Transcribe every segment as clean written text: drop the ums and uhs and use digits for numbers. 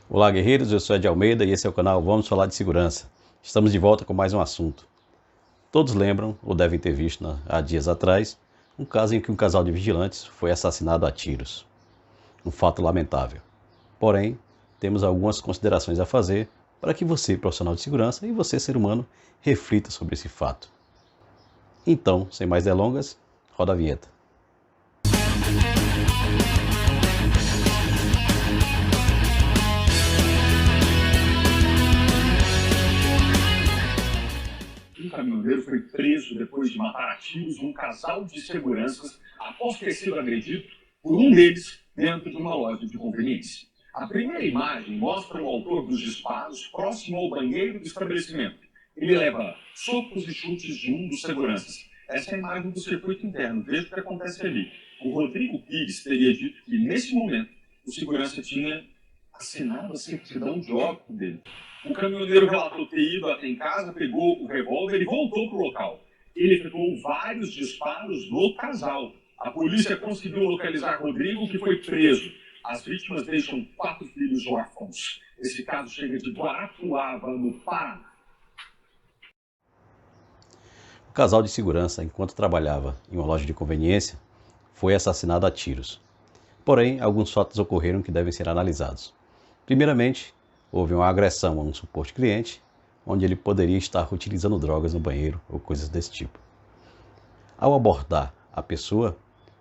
Olá, guerreiros, eu sou Ed Almeida e esse é o canal Vamos Falar de Segurança. Estamos de volta com mais um assunto. Todos lembram, ou devem ter visto há dias atrás, um caso em que um casal de vigilantes foi assassinado a tiros. Um fato lamentável. Porém, temos algumas considerações a fazer para que você, profissional de segurança, e você, ser humano, reflita sobre esse fato. Então, sem mais delongas, roda a vinheta. Um caminhoneiro foi preso depois de matar a tiros um casal de seguranças após ter sido agredido por um deles dentro de uma loja de conveniência. A primeira imagem mostra o autor dos disparos próximo ao banheiro do estabelecimento. Ele leva socos e chutes de um dos seguranças. Essa é a imagem do circuito interno. Veja o que acontece ali. O Rodrigo Pires teria dito que, nesse momento, o segurança tinha assinado a certidão de óbito dele. O caminhoneiro relatou ter ido até em casa, pegou o revólver e voltou para o local. Ele efetuou vários disparos no casal. A polícia conseguiu localizar Rodrigo, que foi preso. As vítimas deixam 4 filhos órfãos. Esse caso chega de Guarapuava, no Paraná. O casal de segurança, enquanto trabalhava em uma loja de conveniência, foi assassinado a tiros. Porém, alguns fatos ocorreram que devem ser analisados. Primeiramente, houve uma agressão a um suposto cliente, onde ele poderia estar utilizando drogas no banheiro ou coisas desse tipo. Ao abordar a pessoa,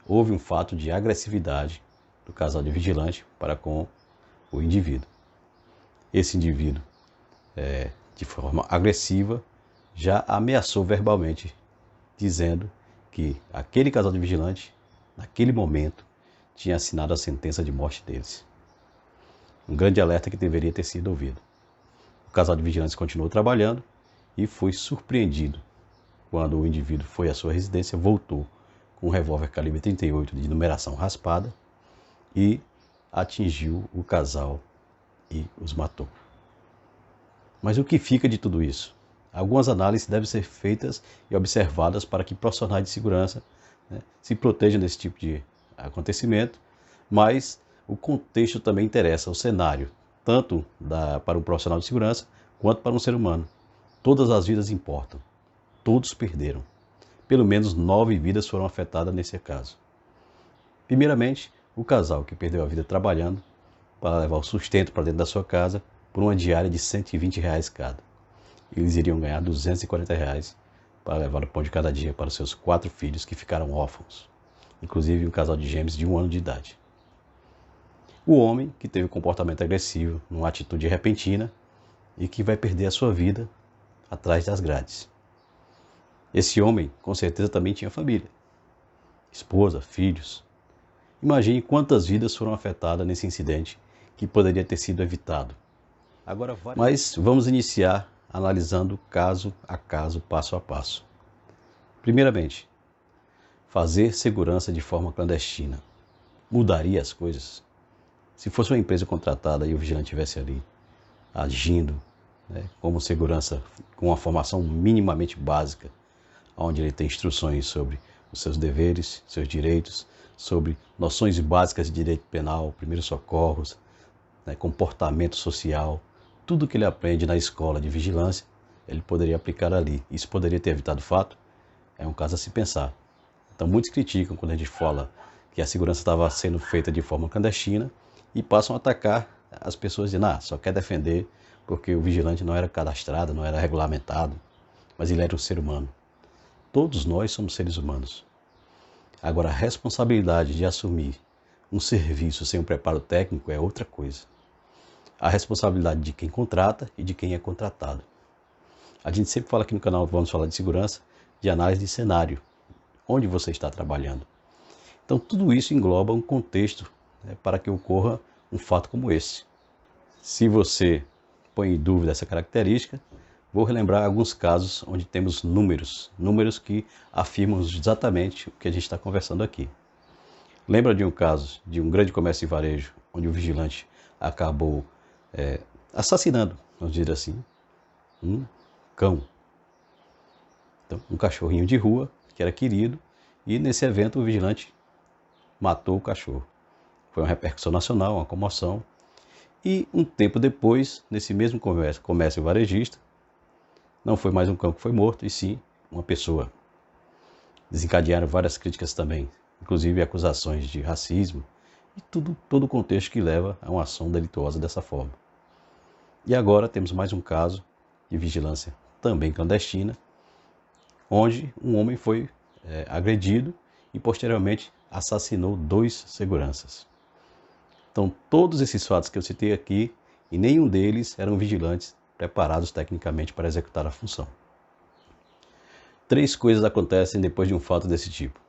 houve um fato de agressividade do casal de vigilante para com o indivíduo. Esse indivíduo, de forma agressiva, já ameaçou verbalmente, dizendo que aquele casal de vigilante, naquele momento, tinha assinado a sentença de morte deles. Um grande alerta que deveria ter sido ouvido. O casal de vigilantes continuou trabalhando e foi surpreendido quando o indivíduo foi à sua residência, voltou com um revólver calibre 38 de numeração raspada e atingiu o casal e os matou. Mas o que fica de tudo isso? Algumas análises devem ser feitas e observadas para que profissionais de segurança se protejam desse tipo de acontecimento, mas o contexto também interessa, o cenário, tanto para um profissional de segurança quanto para um ser humano. Todas as vidas importam, todos perderam. Pelo menos 9 vidas foram afetadas nesse caso. Primeiramente, o casal que perdeu a vida trabalhando para levar o sustento para dentro da sua casa por uma diária de R$120 cada. Eles iriam ganhar R$240 para levar o pão de cada dia para os seus 4 filhos que ficaram órfãos, inclusive um casal de gêmeos de 1 ano de idade. O homem que teve um comportamento agressivo, numa atitude repentina e que vai perder a sua vida atrás das grades. Esse homem, com certeza, também tinha família, esposa, filhos. Imagine quantas vidas foram afetadas nesse incidente que poderia ter sido evitado. Mas vamos iniciar analisando caso a caso, passo a passo. Primeiramente, fazer segurança de forma clandestina mudaria as coisas? Se fosse uma empresa contratada e o vigilante estivesse ali, agindo como segurança, com uma formação minimamente básica, onde ele tem instruções sobre os seus deveres, seus direitos, sobre noções básicas de direito penal, primeiros socorros, comportamento social, tudo que ele aprende na escola de vigilância, ele poderia aplicar ali. Isso poderia ter evitado o fato? É um caso a se pensar. Então, muitos criticam quando a gente fala que a segurança estava sendo feita de forma clandestina, e passam a atacar as pessoas dizendo, só quer defender porque o vigilante não era cadastrado, não era regulamentado, mas ele era um ser humano. Todos nós somos seres humanos. Agora, a responsabilidade de assumir um serviço sem um preparo técnico é outra coisa. A responsabilidade de quem contrata e de quem é contratado. A gente sempre fala aqui no canal Vamos Falar de Segurança, de análise de cenário, onde você está trabalhando. Então, tudo isso engloba um contexto para que ocorra um fato como esse. Se você põe em dúvida essa característica, vou relembrar alguns casos onde temos números que afirmam exatamente o que a gente está conversando aqui. Lembra de um caso de um grande comércio de varejo, onde o vigilante acabou assassinando, vamos dizer assim, um cão. Então, um cachorrinho de rua, que era querido, e nesse evento o vigilante matou o cachorro. Foi uma repercussão nacional, uma comoção, E um tempo depois, nesse mesmo comércio varejista, não foi mais um cão que foi morto, e sim uma pessoa. Desencadearam várias críticas também, inclusive acusações de racismo e todo o contexto que leva a uma ação delituosa dessa forma. E agora temos mais um caso de vigilância também clandestina, onde um homem foi agredido e posteriormente assassinou 2 seguranças. Então todos esses fatos que eu citei aqui, e nenhum deles eram vigilantes preparados tecnicamente para executar a função. 3 coisas acontecem depois de um fato desse tipo.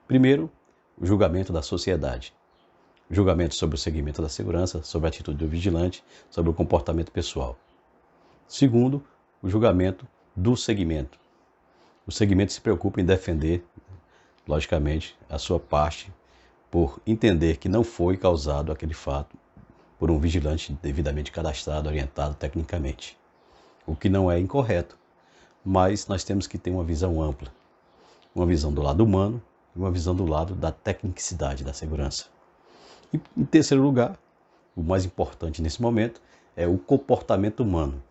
Primeiro, o julgamento da sociedade. Julgamento sobre o segmento da segurança, sobre a atitude do vigilante, sobre o comportamento pessoal. Segundo, o julgamento do segmento. O segmento se preocupa em defender, logicamente, a sua parte, por entender que não foi causado aquele fato por um vigilante devidamente cadastrado, orientado tecnicamente. O que não é incorreto, mas nós temos que ter uma visão ampla. Uma visão do lado humano e uma visão do lado da tecnicidade da segurança. E, em terceiro lugar, o mais importante nesse momento, é o comportamento humano.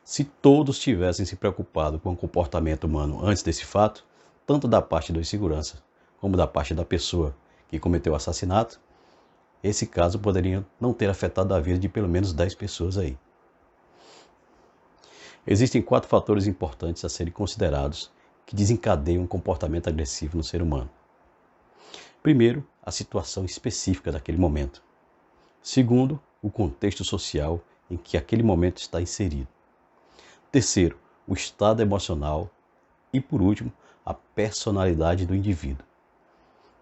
Se todos tivessem se preocupado com o comportamento humano antes desse fato, tanto da parte do segurança como da parte da pessoa que cometeu o assassinato, esse caso poderia não ter afetado a vida de pelo menos 10 pessoas aí. Existem 4 fatores importantes a serem considerados que desencadeiam um comportamento agressivo no ser humano. Primeiro, a situação específica daquele momento. Segundo, o contexto social em que aquele momento está inserido. Terceiro, o estado emocional. E, por último, a personalidade do indivíduo.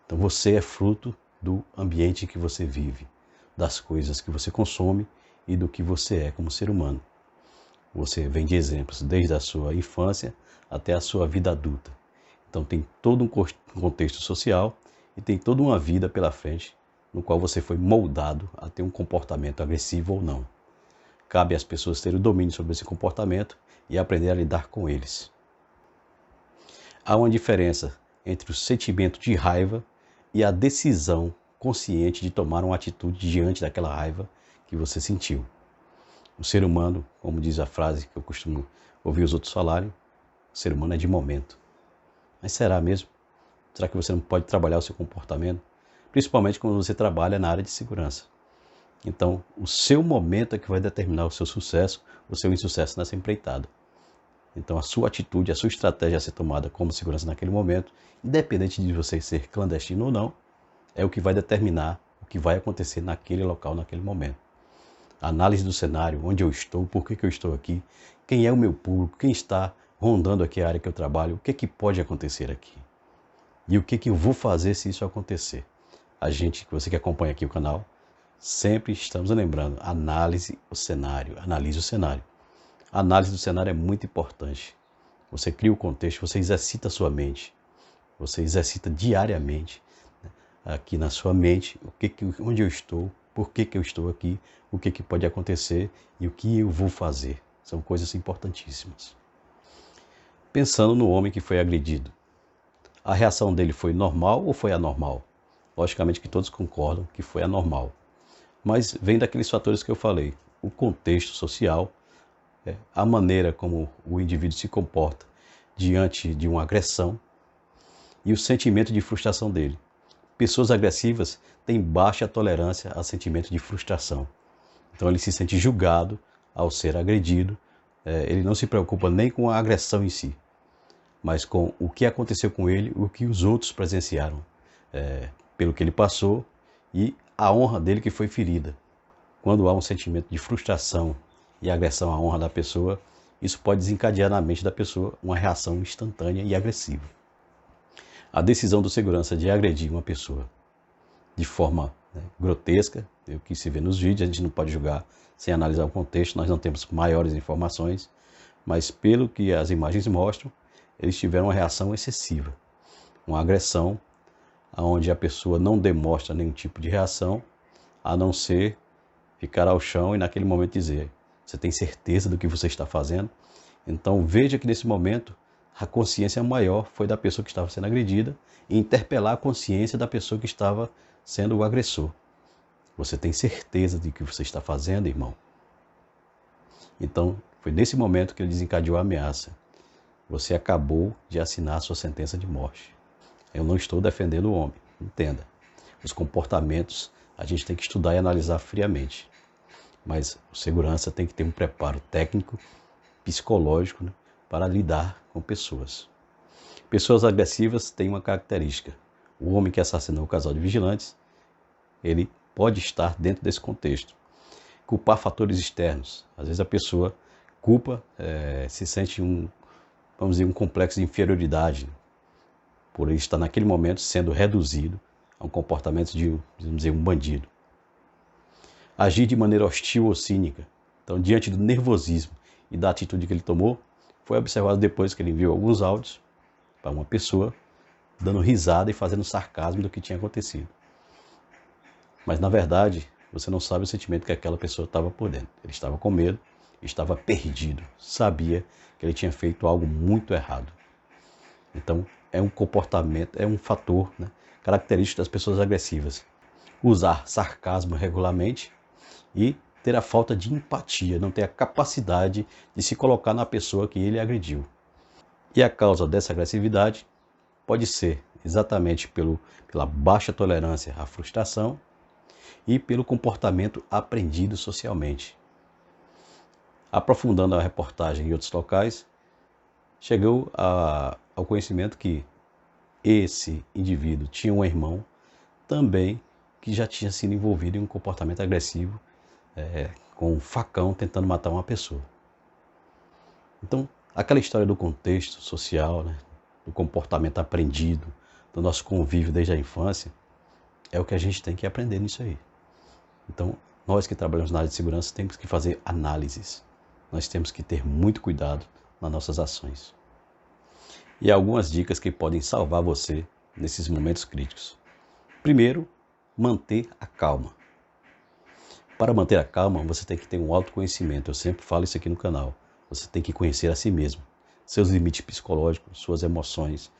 Então, você é fruto do ambiente que você vive, das coisas que você consome e do que você é como ser humano. Você vem de exemplos desde a sua infância até a sua vida adulta. Então, tem todo um contexto social e tem toda uma vida pela frente no qual você foi moldado a ter um comportamento agressivo ou não. Cabe às pessoas terem o domínio sobre esse comportamento e aprender a lidar com eles. Há uma diferença entre o sentimento de raiva e a decisão consciente de tomar uma atitude diante daquela raiva que você sentiu. O ser humano, como diz a frase que eu costumo ouvir os outros falarem, o ser humano é de momento. Mas será mesmo? Será que você não pode trabalhar o seu comportamento? Principalmente quando você trabalha na área de segurança. Então, o seu momento é que vai determinar o seu sucesso, o seu insucesso nessa empreitada. Então, a sua atitude, a sua estratégia a ser tomada como segurança naquele momento, independente de você ser clandestino ou não, é o que vai determinar o que vai acontecer naquele local, naquele momento. A análise do cenário, onde eu estou, por que eu estou aqui, quem é o meu público, quem está rondando aqui a área que eu trabalho, o que pode acontecer aqui. E o que eu vou fazer se isso acontecer. Você que acompanha aqui o canal, sempre estamos lembrando, analise o cenário. A análise do cenário é muito importante. Você cria o contexto, você exercita a sua mente, você exercita diariamente, aqui na sua mente, onde eu estou, por que eu estou aqui, o que pode acontecer e o que eu vou fazer. São coisas importantíssimas. Pensando no homem que foi agredido, a reação dele foi normal ou foi anormal? Logicamente que todos concordam que foi anormal. Mas vem daqueles fatores que eu falei, o contexto social, a maneira como o indivíduo se comporta diante de uma agressão e o sentimento de frustração dele. Pessoas agressivas têm baixa tolerância a sentimento de frustração. Então ele se sente julgado ao ser agredido, ele não se preocupa nem com a agressão em si, mas com o que aconteceu com ele, o que os outros presenciaram, pelo que ele passou e a honra dele que foi ferida. Quando há um sentimento de frustração e agressão à honra da pessoa, isso pode desencadear na mente da pessoa uma reação instantânea e agressiva. A decisão do segurança de agredir uma pessoa de forma grotesca, o que se vê nos vídeos, a gente não pode julgar sem analisar o contexto, nós não temos maiores informações, mas pelo que as imagens mostram, eles tiveram uma reação excessiva, uma agressão onde a pessoa não demonstra nenhum tipo de reação, a não ser ficar ao chão e naquele momento dizer, você tem certeza do que você está fazendo? Então veja que nesse momento a consciência maior foi da pessoa que estava sendo agredida e interpelar a consciência da pessoa que estava sendo o agressor. Você tem certeza de que você está fazendo, irmão? Então, foi nesse momento que ele desencadeou a ameaça. Você acabou de assinar a sua sentença de morte. Eu não estou defendendo o homem, entenda. Os comportamentos a gente tem que estudar e analisar friamente. Mas o segurança tem que ter um preparo técnico, psicológico, né, para lidar com pessoas. Pessoas agressivas têm uma característica. O homem que assassinou o casal de vigilantes, ele pode estar dentro desse contexto. Culpar fatores externos. Às vezes a pessoa culpa, se sente vamos dizer, um complexo de inferioridade, por ele estar naquele momento sendo reduzido a um comportamento de, vamos dizer, um bandido. Agir de maneira hostil ou cínica. Então, diante do nervosismo e da atitude que ele tomou, foi observado depois que ele enviou alguns áudios para uma pessoa, dando risada e fazendo sarcasmo do que tinha acontecido. Mas, na verdade, você não sabe o sentimento que aquela pessoa estava por dentro. Ele estava com medo, estava perdido, sabia que ele tinha feito algo muito errado. Então, é um comportamento, é um fator, né, característico das pessoas agressivas. Usar sarcasmo regularmente e ter a falta de empatia, não ter a capacidade de se colocar na pessoa que ele agrediu. E a causa dessa agressividade pode ser exatamente pela baixa tolerância à frustração e pelo comportamento aprendido socialmente. Aprofundando a reportagem em outros locais, chegou ao conhecimento que esse indivíduo tinha um irmão também que já tinha sido envolvido em um comportamento agressivo, com um facão tentando matar uma pessoa. Então, aquela história do contexto social, né, do comportamento aprendido, do nosso convívio desde a infância, é o que a gente tem que aprender nisso aí. Então, nós que trabalhamos na área de segurança temos que fazer análises. Nós temos que ter muito cuidado nas nossas ações. E algumas dicas que podem salvar você nesses momentos críticos. Primeiro, manter a calma. Para manter a calma, você tem que ter um autoconhecimento. Eu sempre falo isso aqui no canal. Você tem que conhecer a si mesmo, seus limites psicológicos, suas emoções,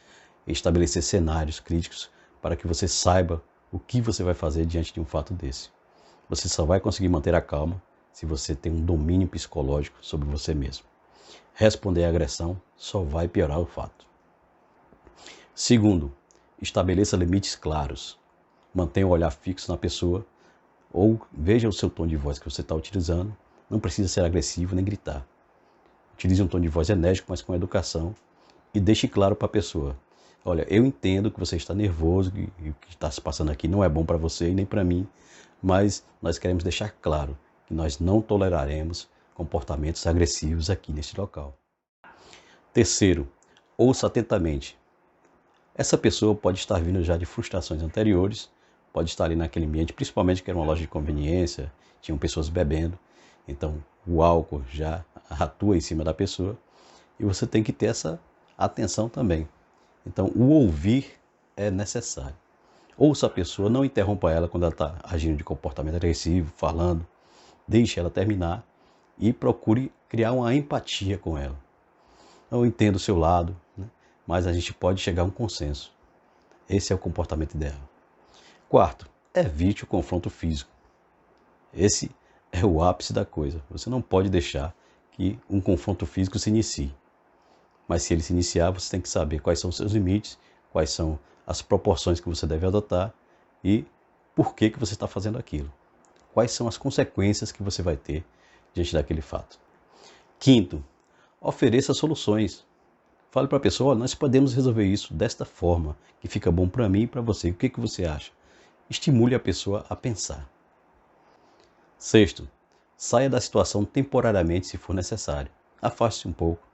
estabelecer cenários críticos para que você saiba o que você vai fazer diante de um fato desse. Você só vai conseguir manter a calma se você tem um domínio psicológico sobre você mesmo. Responder à agressão só vai piorar o fato. Segundo, estabeleça limites claros. Mantenha o olhar fixo na pessoa ou veja o seu tom de voz que você está utilizando. Não precisa ser agressivo nem gritar. Utilize um tom de voz enérgico, mas com educação, e deixe claro para a pessoa: olha, eu entendo que você está nervoso e o que está se passando aqui não é bom para você e nem para mim, mas nós queremos deixar claro que nós não toleraremos comportamentos agressivos aqui neste local. Terceiro, ouça atentamente. Essa pessoa pode estar vindo já de frustrações anteriores, pode estar ali naquele ambiente, principalmente que era uma loja de conveniência, tinham pessoas bebendo, então o álcool já atua em cima da pessoa e você tem que ter essa atenção também. Então o ouvir é necessário. Ouça a pessoa, não interrompa ela quando ela está agindo de comportamento agressivo, falando, deixe ela terminar e procure criar uma empatia com ela. Eu entendo o seu lado, né? Mas a gente pode chegar a um consenso. Esse é o comportamento ideal. Quarto, evite o confronto físico. Esse é o ápice da coisa. Você não pode deixar que um confronto físico se inicie. Mas se ele se iniciar, você tem que saber quais são os seus limites, quais são as proporções que você deve adotar e por que você está fazendo aquilo. Quais são as consequências que você vai ter diante daquele fato. Quinto, ofereça soluções. Fale para a pessoa: nós podemos resolver isso desta forma, que fica bom para mim e para você. O que você acha? Estimule a pessoa a pensar. Sexto, saia da situação temporariamente se for necessário. Afaste-se um pouco.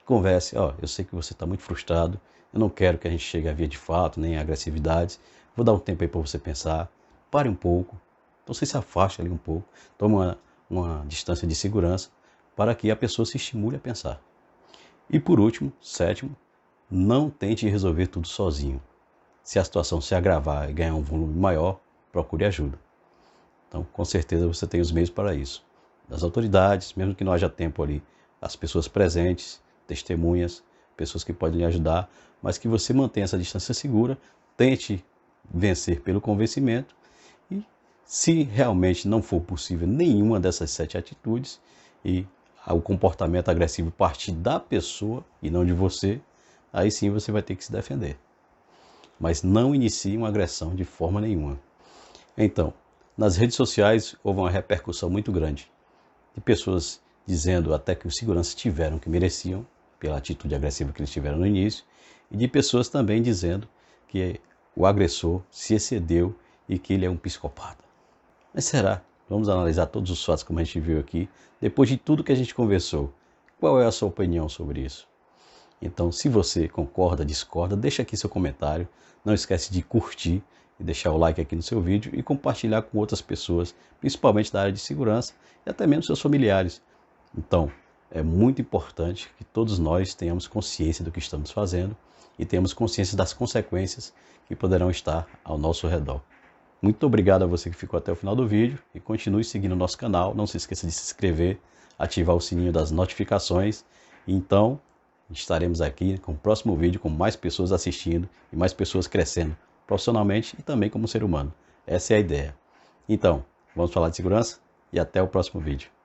Converse: eu sei que você está muito frustrado, eu não quero que a gente chegue a via de fato, nem a agressividades. Vou dar um tempo aí para você pensar. Pare um pouco. Então você se afaste ali um pouco. Tome uma distância de segurança para que a pessoa se estimule a pensar. E por último, sétimo, não tente resolver tudo sozinho. Se a situação se agravar e ganhar um volume maior, procure ajuda. Então, com certeza você tem os meios para isso. Das autoridades, mesmo que não haja tempo ali, as pessoas presentes, testemunhas, pessoas que podem lhe ajudar, mas que você mantenha essa distância segura, tente vencer pelo convencimento e Se realmente não for possível nenhuma dessas 7 atitudes e o comportamento agressivo partir da pessoa e não de você, aí sim você vai ter que se defender. Mas não inicie uma agressão de forma nenhuma. Então, nas redes sociais houve uma repercussão muito grande de pessoas dizendo até que os seguranças tiveram o que mereciam pela atitude agressiva que eles tiveram no início, e de pessoas também dizendo que o agressor se excedeu e que ele é um psicopata. Mas será? Vamos analisar todos os fatos como a gente viu aqui, depois de tudo que a gente conversou. Qual é a sua opinião sobre isso? Então, se você concorda, discorda, deixa aqui seu comentário. Não esquece de curtir e deixar o like aqui no seu vídeo e compartilhar com outras pessoas, principalmente da área de segurança e até mesmo seus familiares. Então, é muito importante que todos nós tenhamos consciência do que estamos fazendo e tenhamos consciência das consequências que poderão estar ao nosso redor. Muito obrigado a você que ficou até o final do vídeo e continue seguindo o nosso canal. Não se esqueça de se inscrever, ativar o sininho das notificações. Então, estaremos aqui com o próximo vídeo com mais pessoas assistindo e mais pessoas crescendo profissionalmente e também como ser humano. Essa é a ideia. Então, vamos falar de segurança e até o próximo vídeo.